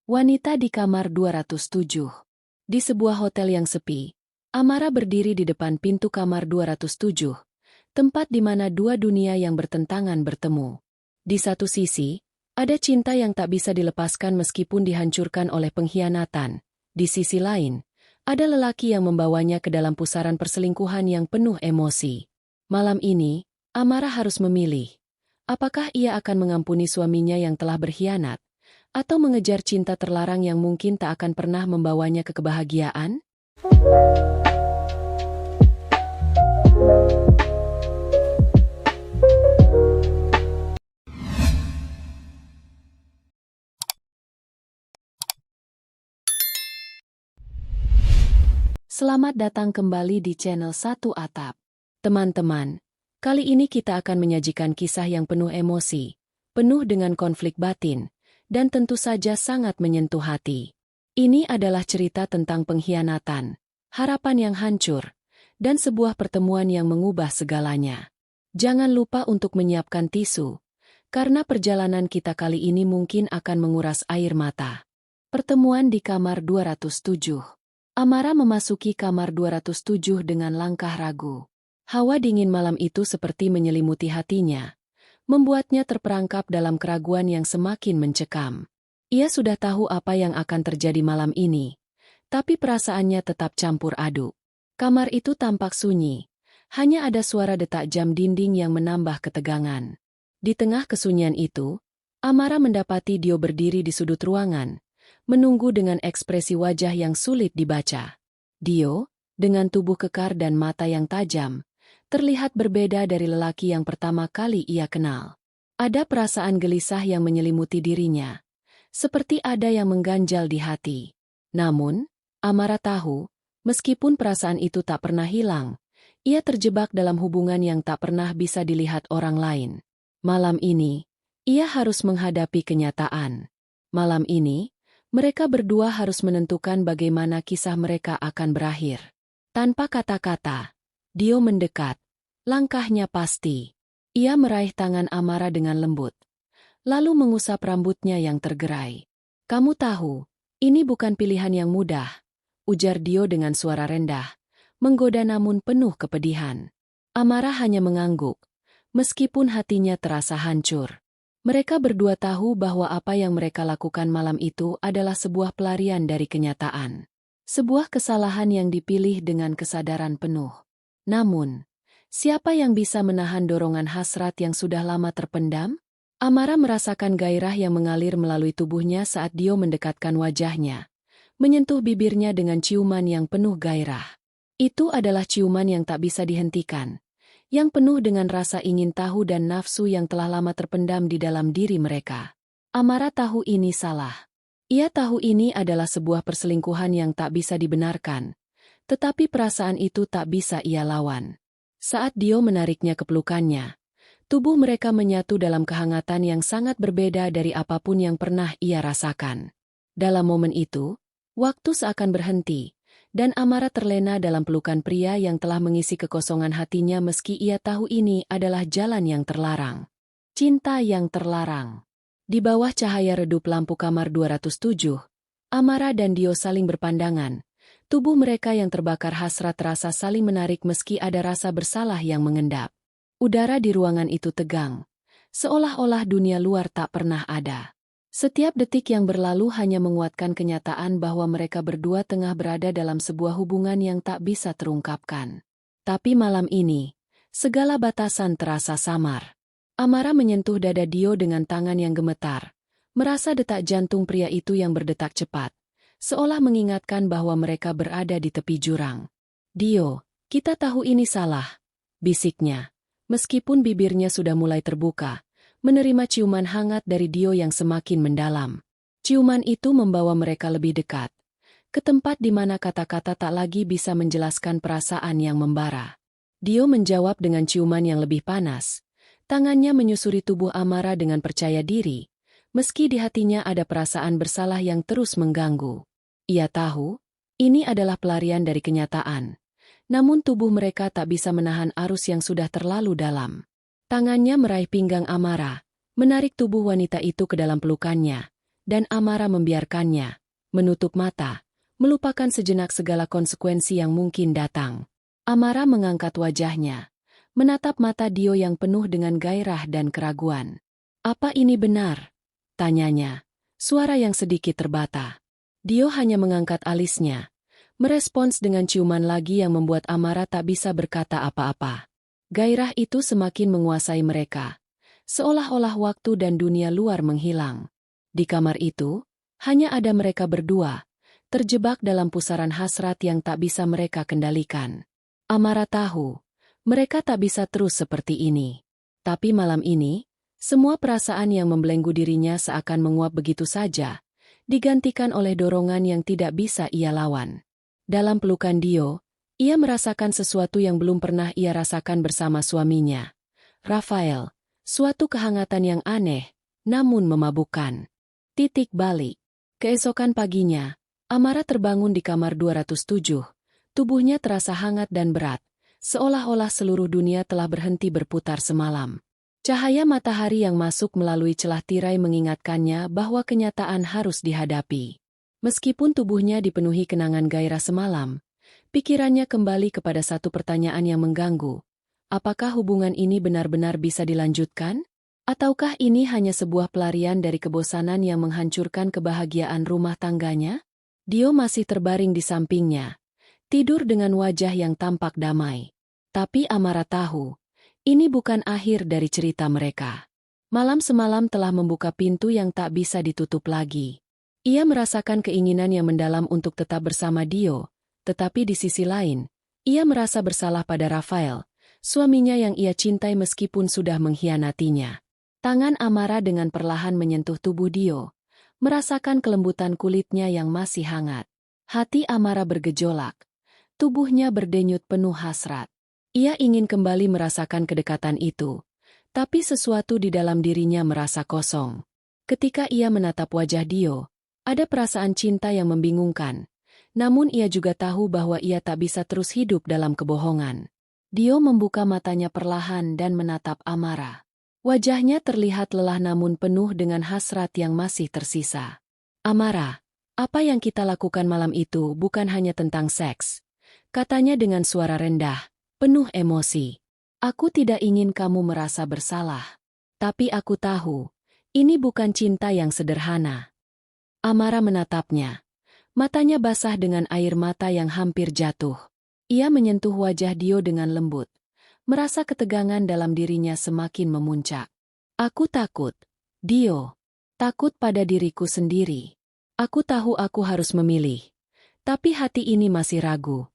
Wanita di kamar 207. Di sebuah hotel yang sepi, Amara berdiri di depan pintu kamar 207, tempat di mana dua dunia yang bertentangan bertemu. Di satu sisi, ada cinta yang tak bisa dilepaskan meskipun dihancurkan oleh pengkhianatan. Di sisi lain, ada lelaki yang membawanya ke dalam pusaran perselingkuhan yang penuh emosi. Malam ini, Amara harus memilih. Apakah ia akan mengampuni suaminya yang telah berkhianat, atau mengejar cinta terlarang yang mungkin tak akan pernah membawanya ke kebahagiaan? Selamat datang kembali di channel Satu Atap. Teman-teman, kali ini kita akan menyajikan kisah yang penuh emosi, penuh dengan konflik batin, dan tentu saja sangat menyentuh hati. Ini adalah cerita tentang pengkhianatan, harapan yang hancur, dan sebuah pertemuan yang mengubah segalanya. Jangan lupa untuk menyiapkan tisu, karena perjalanan kita kali ini mungkin akan menguras air mata. Pertemuan di kamar 207. Amara memasuki kamar 207 dengan langkah ragu. Hawa dingin malam itu seperti menyelimuti hatinya, membuatnya terperangkap dalam keraguan yang semakin mencekam. Ia sudah tahu apa yang akan terjadi malam ini, tapi perasaannya tetap campur aduk. Kamar itu tampak sunyi, hanya ada suara detak jam dinding yang menambah ketegangan. Di tengah kesunyian itu, Amara mendapati Dio berdiri di sudut ruangan, menunggu dengan ekspresi wajah yang sulit dibaca. Dio, dengan tubuh kekar dan mata yang tajam, terlihat berbeda dari lelaki yang pertama kali ia kenal. Ada perasaan gelisah yang menyelimuti dirinya, seperti ada yang mengganjal di hati. Namun, Amara tahu, meskipun perasaan itu tak pernah hilang, ia terjebak dalam hubungan yang tak pernah bisa dilihat orang lain. Malam ini, ia harus menghadapi kenyataan. Malam ini, mereka berdua harus menentukan bagaimana kisah mereka akan berakhir. Tanpa kata-kata, Dio mendekat. Langkahnya pasti. Ia meraih tangan Amara dengan lembut, lalu mengusap rambutnya yang tergerai. "Kamu tahu, ini bukan pilihan yang mudah," ujar Dio dengan suara rendah, menggoda namun penuh kepedihan. Amara hanya mengangguk, meskipun hatinya terasa hancur. Mereka berdua tahu bahwa apa yang mereka lakukan malam itu adalah sebuah pelarian dari kenyataan. Sebuah kesalahan yang dipilih dengan kesadaran penuh. Namun, siapa yang bisa menahan dorongan hasrat yang sudah lama terpendam? Amara merasakan gairah yang mengalir melalui tubuhnya saat Dio mendekatkan wajahnya, menyentuh bibirnya dengan ciuman yang penuh gairah. Itu adalah ciuman yang tak bisa dihentikan, yang penuh dengan rasa ingin tahu dan nafsu yang telah lama terpendam di dalam diri mereka. Amara tahu ini salah. Ia tahu ini adalah sebuah perselingkuhan yang tak bisa dibenarkan, tetapi perasaan itu tak bisa ia lawan. Saat Dio menariknya ke pelukannya, tubuh mereka menyatu dalam kehangatan yang sangat berbeda dari apapun yang pernah ia rasakan. Dalam momen itu, waktu seakan berhenti, dan Amara terlena dalam pelukan pria yang telah mengisi kekosongan hatinya meski ia tahu ini adalah jalan yang terlarang. Cinta yang terlarang. Di bawah cahaya redup lampu kamar 207, Amara dan Dio saling berpandangan. Tubuh mereka yang terbakar hasrat terasa saling menarik meski ada rasa bersalah yang mengendap. Udara di ruangan itu tegang, seolah-olah dunia luar tak pernah ada. Setiap detik yang berlalu hanya menguatkan kenyataan bahwa mereka berdua tengah berada dalam sebuah hubungan yang tak bisa terungkapkan. Tapi malam ini, segala batasan terasa samar. Amara menyentuh dada Dio dengan tangan yang gemetar, merasa detak jantung pria itu yang berdetak cepat, seolah mengingatkan bahwa mereka berada di tepi jurang. "Dio, kita tahu ini salah," bisiknya, meskipun bibirnya sudah mulai terbuka, menerima ciuman hangat dari Dio yang semakin mendalam. Ciuman itu membawa mereka lebih dekat, ke tempat di mana kata-kata tak lagi bisa menjelaskan perasaan yang membara. Dio menjawab dengan ciuman yang lebih panas. Tangannya menyusuri tubuh Amara dengan percaya diri, meski di hatinya ada perasaan bersalah yang terus mengganggu. Ia tahu, ini adalah pelarian dari kenyataan. Namun tubuh mereka tak bisa menahan arus yang sudah terlalu dalam. Tangannya meraih pinggang Amara, menarik tubuh wanita itu ke dalam pelukannya, Dan Amara membiarkannya, menutup mata, melupakan sejenak segala konsekuensi yang mungkin datang. Amara mengangkat wajahnya, menatap mata Dio yang penuh dengan gairah dan keraguan. "Apa ini benar?" tanyanya, suara yang sedikit terbata. Dio hanya mengangkat alisnya, merespons dengan ciuman lagi yang membuat Amara tak bisa berkata apa-apa. Gairah itu semakin menguasai mereka, seolah-olah waktu dan dunia luar menghilang. Di kamar itu, hanya ada mereka berdua, terjebak dalam pusaran hasrat yang tak bisa mereka kendalikan. Amara tahu, mereka tak bisa terus seperti ini. Tapi malam ini, semua perasaan yang membelenggu dirinya seakan menguap begitu saja, digantikan oleh dorongan yang tidak bisa ia lawan. Dalam pelukan Dio, ia merasakan sesuatu yang belum pernah ia rasakan bersama suaminya, Rafael, suatu kehangatan yang aneh, namun memabukkan. Titik balik. Keesokan paginya, Amara terbangun di kamar 207. Tubuhnya terasa hangat dan berat, seolah-olah seluruh dunia telah berhenti berputar semalam. Cahaya matahari yang masuk melalui celah tirai mengingatkannya bahwa kenyataan harus dihadapi. Meskipun tubuhnya dipenuhi kenangan gairah semalam, pikirannya kembali kepada satu pertanyaan yang mengganggu. Apakah hubungan ini benar-benar bisa dilanjutkan? Ataukah ini hanya sebuah pelarian dari kebosanan yang menghancurkan kebahagiaan rumah tangganya? Dio masih terbaring di sampingnya, tidur dengan wajah yang tampak damai. Tapi Amara tahu, ini bukan akhir dari cerita mereka. Malam semalam telah membuka pintu yang tak bisa ditutup lagi. Ia merasakan keinginan yang mendalam untuk tetap bersama Dio, tetapi di sisi lain, ia merasa bersalah pada Rafael, suaminya yang ia cintai meskipun sudah mengkhianatinya. Tangan Amara dengan perlahan menyentuh tubuh Dio, merasakan kelembutan kulitnya yang masih hangat. Hati Amara bergejolak, tubuhnya berdenyut penuh hasrat. Ia ingin kembali merasakan kedekatan itu, tapi sesuatu di dalam dirinya merasa kosong. Ketika ia menatap wajah Dio, ada perasaan cinta yang membingungkan, namun ia juga tahu bahwa ia tak bisa terus hidup dalam kebohongan. Dio membuka matanya perlahan dan menatap Amara. Wajahnya terlihat lelah namun penuh dengan hasrat yang masih tersisa. "Amara, apa yang kita lakukan malam itu bukan hanya tentang seks," katanya dengan suara rendah, penuh emosi. "Aku tidak ingin kamu merasa bersalah. Tapi aku tahu, ini bukan cinta yang sederhana." Amara menatapnya. Matanya basah dengan air mata yang hampir jatuh. Ia menyentuh wajah Dio dengan lembut, merasa ketegangan dalam dirinya semakin memuncak. "Aku takut, Dio. Takut pada diriku sendiri. Aku tahu aku harus memilih. Tapi hati ini masih ragu."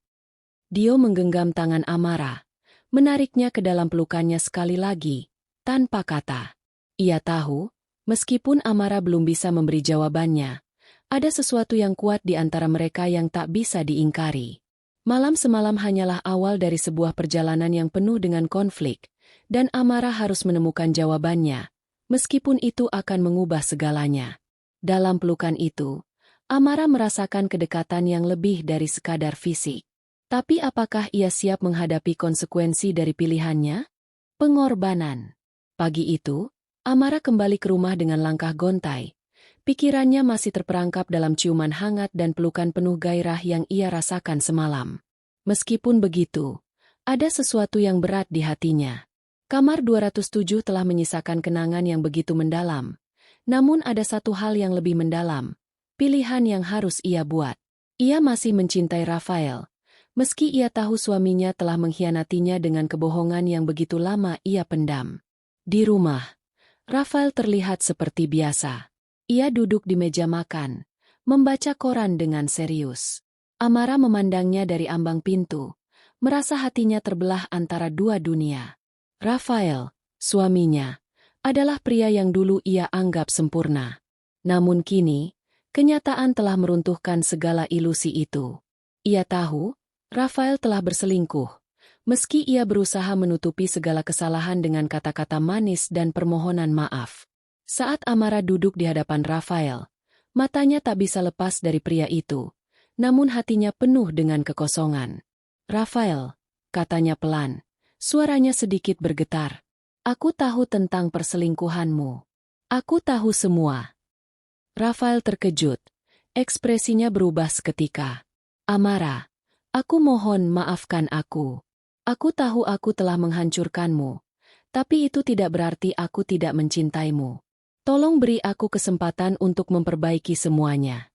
Dio menggenggam tangan Amara, menariknya ke dalam pelukannya sekali lagi, tanpa kata. Ia tahu, meskipun Amara belum bisa memberi jawabannya, ada sesuatu yang kuat di antara mereka yang tak bisa diingkari. Malam semalam hanyalah awal dari sebuah perjalanan yang penuh dengan konflik, dan Amara harus menemukan jawabannya, meskipun itu akan mengubah segalanya. Dalam pelukan itu, Amara merasakan kedekatan yang lebih dari sekadar fisik. Tapi apakah ia siap menghadapi konsekuensi dari pilihannya? Pengorbanan. Pagi itu, Amara kembali ke rumah dengan langkah gontai. Pikirannya masih terperangkap dalam ciuman hangat dan pelukan penuh gairah yang ia rasakan semalam. Meskipun begitu, ada sesuatu yang berat di hatinya. Kamar 207 telah menyisakan kenangan yang begitu mendalam. Namun ada satu hal yang lebih mendalam, pilihan yang harus ia buat. Ia masih mencintai Rafael, meski ia tahu suaminya telah mengkhianatinya dengan kebohongan yang begitu lama ia pendam. Di rumah, Rafael terlihat seperti biasa. Ia duduk di meja makan, membaca koran dengan serius. Amara memandangnya dari ambang pintu, merasa hatinya terbelah antara dua dunia. Rafael, suaminya, adalah pria yang dulu ia anggap sempurna. Namun kini, kenyataan telah meruntuhkan segala ilusi itu. Ia tahu, Rafael telah berselingkuh, meski ia berusaha menutupi segala kesalahan dengan kata-kata manis dan permohonan maaf. Saat Amara duduk di hadapan Rafael, matanya tak bisa lepas dari pria itu, namun hatinya penuh dengan kekosongan. "Rafael," katanya pelan, suaranya sedikit bergetar. "Aku tahu tentang perselingkuhanmu. Aku tahu semua." Rafael terkejut. Ekspresinya berubah seketika. Amara, aku mohon maafkan aku. Aku tahu aku telah menghancurkanmu. Tapi itu tidak berarti aku tidak mencintaimu. Tolong beri aku kesempatan untuk memperbaiki semuanya.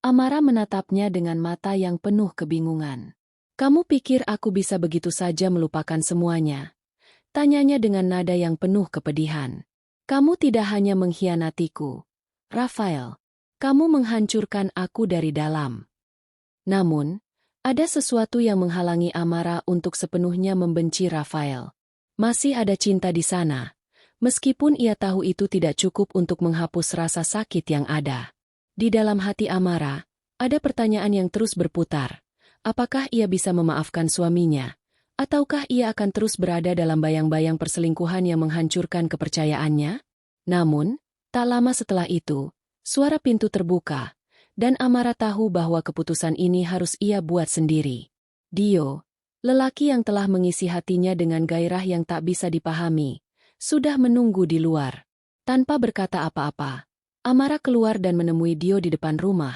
Amara menatapnya dengan mata yang penuh kebingungan. Kamu pikir aku bisa begitu saja melupakan semuanya? Tanyanya dengan nada yang penuh kepedihan. Kamu tidak hanya mengkhianatiku, Rafael. Kamu menghancurkan aku dari dalam. Namun, ada sesuatu yang menghalangi Amara untuk sepenuhnya membenci Rafael. Masih ada cinta di sana, meskipun ia tahu itu tidak cukup untuk menghapus rasa sakit yang ada. Di dalam hati Amara, ada pertanyaan yang terus berputar. Apakah ia bisa memaafkan suaminya? Ataukah ia akan terus berada dalam bayang-bayang perselingkuhan yang menghancurkan kepercayaannya? Namun, tak lama setelah itu, suara pintu terbuka, dan Amara tahu bahwa keputusan ini harus ia buat sendiri. Dio, lelaki yang telah mengisi hatinya dengan gairah yang tak bisa dipahami, sudah menunggu di luar. Tanpa berkata apa-apa, Amara keluar dan menemui Dio di depan rumah.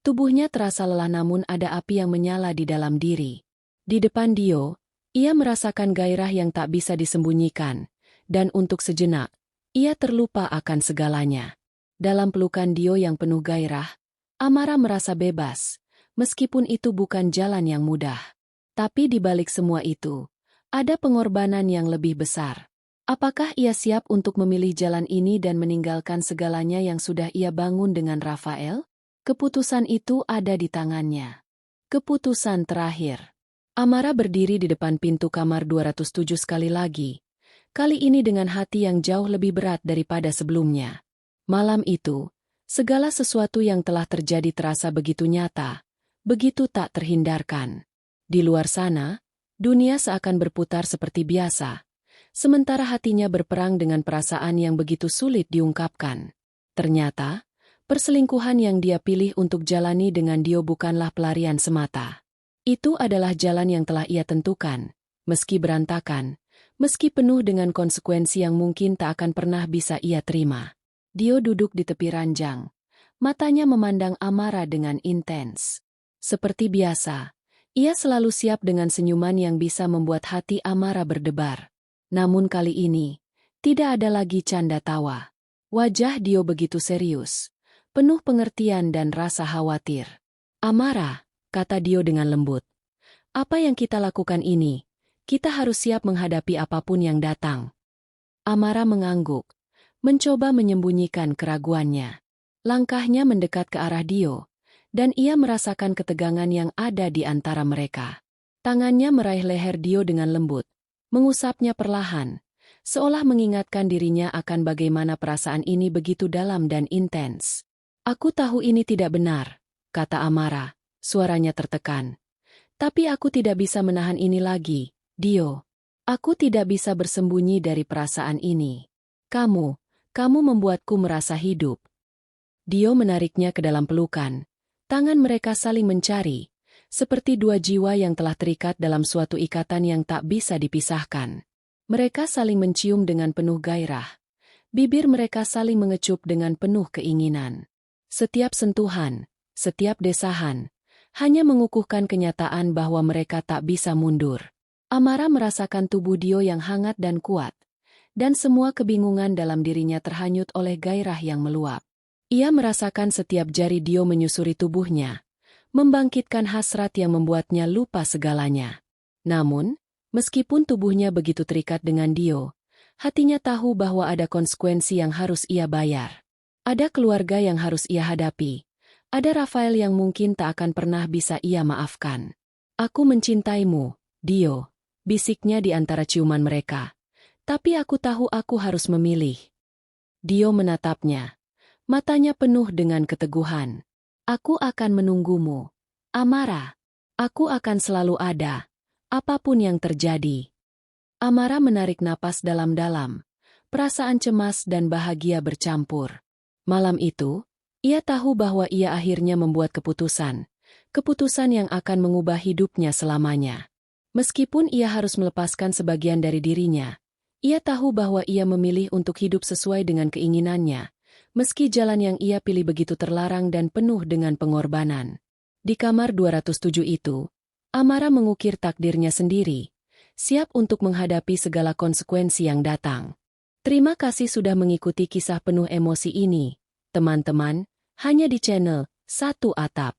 Tubuhnya terasa lelah namun ada api yang menyala di dalam diri. Di depan Dio, ia merasakan gairah yang tak bisa disembunyikan, dan untuk sejenak, ia terlupa akan segalanya. Dalam pelukan Dio yang penuh gairah, Amara merasa bebas, meskipun itu bukan jalan yang mudah. Tapi di balik semua itu, ada pengorbanan yang lebih besar. Apakah ia siap untuk memilih jalan ini dan meninggalkan segalanya yang sudah ia bangun dengan Rafael? Keputusan itu ada di tangannya. Keputusan terakhir. Amara berdiri di depan pintu kamar 207 sekali lagi. Kali ini dengan hati yang jauh lebih berat daripada sebelumnya. Malam itu, segala sesuatu yang telah terjadi terasa begitu nyata, begitu tak terhindarkan. Di luar sana, dunia seakan berputar seperti biasa, sementara hatinya berperang dengan perasaan yang begitu sulit diungkapkan. Ternyata, perselingkuhan yang dia pilih untuk jalani dengan Dio bukanlah pelarian semata. Itu adalah jalan yang telah ia tentukan, meski berantakan, meski penuh dengan konsekuensi yang mungkin tak akan pernah bisa ia terima. Dio duduk di tepi ranjang, matanya memandang Amara dengan intens. Seperti biasa, ia selalu siap dengan senyuman yang bisa membuat hati Amara berdebar. Namun kali ini, tidak ada lagi canda tawa. Wajah Dio begitu serius, penuh pengertian dan rasa khawatir. Amara, kata Dio dengan lembut. Apa yang kita lakukan ini, kita harus siap menghadapi apapun yang datang. Amara mengangguk, mencoba menyembunyikan keraguannya. Langkahnya mendekat ke arah Dio, dan ia merasakan ketegangan yang ada di antara mereka. Tangannya meraih leher Dio dengan lembut, mengusapnya perlahan, seolah mengingatkan dirinya akan bagaimana perasaan ini begitu dalam dan intens. Aku tahu ini tidak benar, kata Amara, suaranya tertekan. Tapi aku tidak bisa menahan ini lagi, Dio. Aku tidak bisa bersembunyi dari perasaan ini. Kamu membuatku merasa hidup. Dio menariknya ke dalam pelukan. Tangan mereka saling mencari, seperti dua jiwa yang telah terikat dalam suatu ikatan yang tak bisa dipisahkan. Mereka saling mencium dengan penuh gairah. Bibir mereka saling mengecup dengan penuh keinginan. Setiap sentuhan, setiap desahan, hanya mengukuhkan kenyataan bahwa mereka tak bisa mundur. Amara merasakan tubuh Dio yang hangat dan kuat, dan semua kebingungan dalam dirinya terhanyut oleh gairah yang meluap. Ia merasakan setiap jari Dio menyusuri tubuhnya, membangkitkan hasrat yang membuatnya lupa segalanya. Namun, meskipun tubuhnya begitu terikat dengan Dio, hatinya tahu bahwa ada konsekuensi yang harus ia bayar. Ada keluarga yang harus ia hadapi. Ada Rafael yang mungkin tak akan pernah bisa ia maafkan. Aku mencintaimu, Dio, bisiknya di antara ciuman mereka. Tapi aku tahu aku harus memilih. Dio menatapnya. Matanya penuh dengan keteguhan. Aku akan menunggumu, Amara. Aku akan selalu ada, apapun yang terjadi. Amara menarik napas dalam-dalam. Perasaan cemas dan bahagia bercampur. Malam itu, ia tahu bahwa ia akhirnya membuat keputusan. Keputusan yang akan mengubah hidupnya selamanya. Meskipun ia harus melepaskan sebagian dari dirinya, ia tahu bahwa ia memilih untuk hidup sesuai dengan keinginannya, meski jalan yang ia pilih begitu terlarang dan penuh dengan pengorbanan. Di kamar 207 itu, Amara mengukir takdirnya sendiri, siap untuk menghadapi segala konsekuensi yang datang. Terima kasih sudah mengikuti kisah penuh emosi ini, teman-teman, hanya di channel Satu Atap.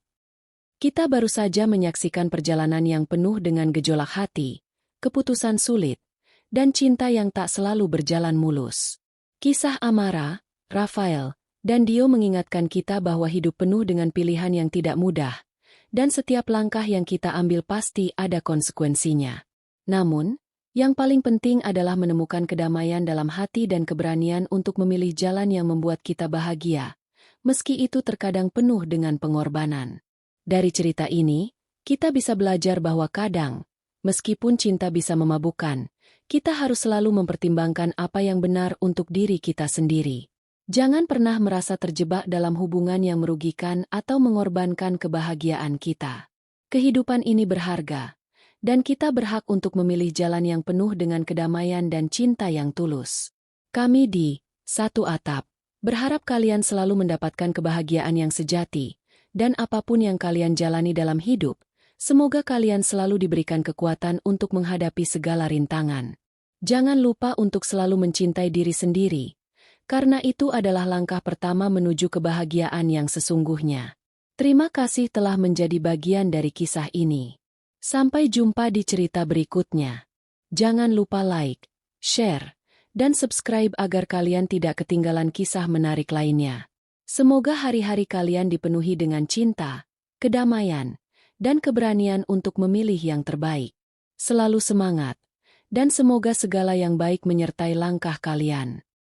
Kita baru saja menyaksikan perjalanan yang penuh dengan gejolak hati, keputusan sulit, dan cinta yang tak selalu berjalan mulus. Kisah Amara, Rafael, dan Dio mengingatkan kita bahwa hidup penuh dengan pilihan yang tidak mudah, dan setiap langkah yang kita ambil pasti ada konsekuensinya. Namun, yang paling penting adalah menemukan kedamaian dalam hati dan keberanian untuk memilih jalan yang membuat kita bahagia, meski itu terkadang penuh dengan pengorbanan. Dari cerita ini, kita bisa belajar bahwa kadang, meskipun cinta bisa memabukkan, kita harus selalu mempertimbangkan apa yang benar untuk diri kita sendiri. Jangan pernah merasa terjebak dalam hubungan yang merugikan atau mengorbankan kebahagiaan kita. Kehidupan ini berharga, dan kita berhak untuk memilih jalan yang penuh dengan kedamaian dan cinta yang tulus. Kami di Satu Atap berharap kalian selalu mendapatkan kebahagiaan yang sejati, dan apapun yang kalian jalani dalam hidup, semoga kalian selalu diberikan kekuatan untuk menghadapi segala rintangan. Jangan lupa untuk selalu mencintai diri sendiri, karena itu adalah langkah pertama menuju kebahagiaan yang sesungguhnya. Terima kasih telah menjadi bagian dari kisah ini. Sampai jumpa di cerita berikutnya. Jangan lupa like, share, dan subscribe agar kalian tidak ketinggalan kisah menarik lainnya. Semoga hari-hari kalian dipenuhi dengan cinta, kedamaian, dan keberanian untuk memilih yang terbaik. Selalu semangat, dan semoga segala yang baik menyertai langkah kalian.